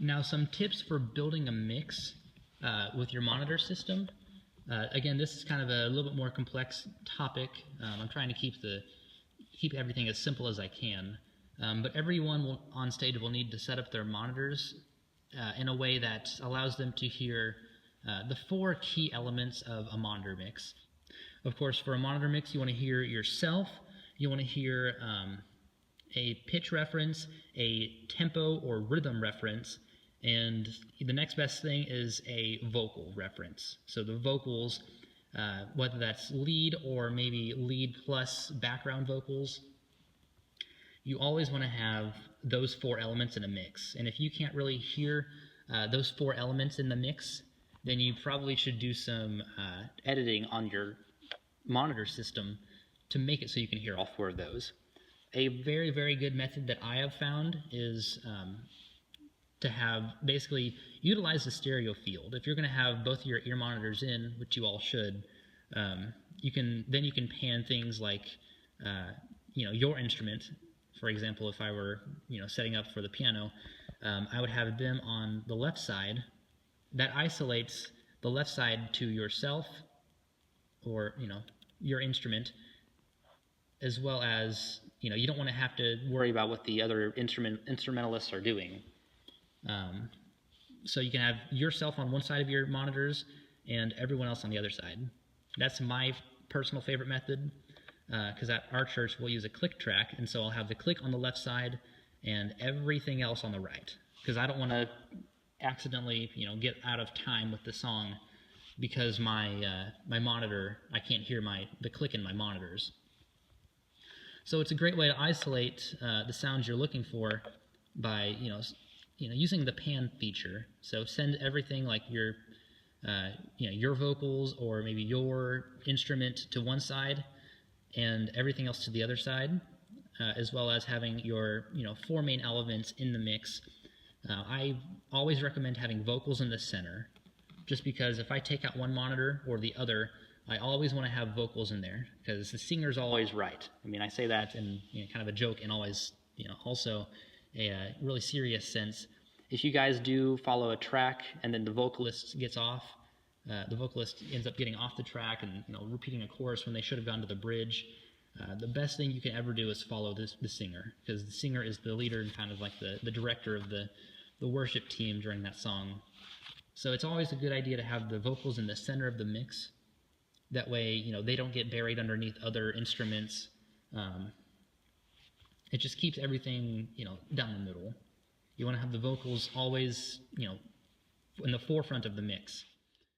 Now, some tips for building a mix with your monitor system. Again, this is kind of a little bit more complex topic. I'm trying to keep everything as simple as I can. But everyone on stage will need to set up their monitors in a way that allows them to hear the 4 key elements of a monitor mix. Of course, for a monitor mix, you want to hear yourself, you want to hear a pitch reference, a tempo or rhythm reference, and the next best thing is a vocal reference. So the vocals, whether that's lead or maybe lead plus background vocals, you always want to have those 4 elements in a mix. And if you can't really hear those 4 elements in the mix, then you probably should do some editing on your monitor system to make it so you can hear all 4 of those. A very, very good method that I have found is to have basically utilize the stereo field. If you're going to have both your ear monitors in, which you all should, you can pan things like your instrument. For example, if I were setting up for the piano, I would have them on the left side. That isolates the left side to yourself or your instrument, as well as you don't want to have to worry about what the other instrumentalists are doing. So you can have yourself on one side of your monitors and everyone else on the other side. That's my personal favorite method, because at our church we'll use a click track, and so I'll have the click on the left side and everything else on the right, because I don't want to accidentally get out of time with the song because my monitor, I can't hear the click in my monitors. So it's a great way to isolate the sounds you're looking for by using the pan feature. So send everything like your vocals or maybe your instrument to one side and everything else to the other side, as well as having your 4 main elements in the mix. I always recommend having vocals in the center, just because if I take out one monitor or the other, I always want to have vocals in there, because the singer's always right. I mean, I say that in kind of a joke and always, also a really serious sense. If you guys do follow a track and then the vocalist gets off, the vocalist ends up getting off the track and repeating a chorus when they should have gone to the bridge, the best thing you can ever do is follow the singer, because the singer is the leader and kind of like the director of the worship team during that song. So it's always a good idea to have the vocals in the center of the mix. That way, they don't get buried underneath other instruments. It just keeps everything, down the middle. You want to have the vocals always, in the forefront of the mix.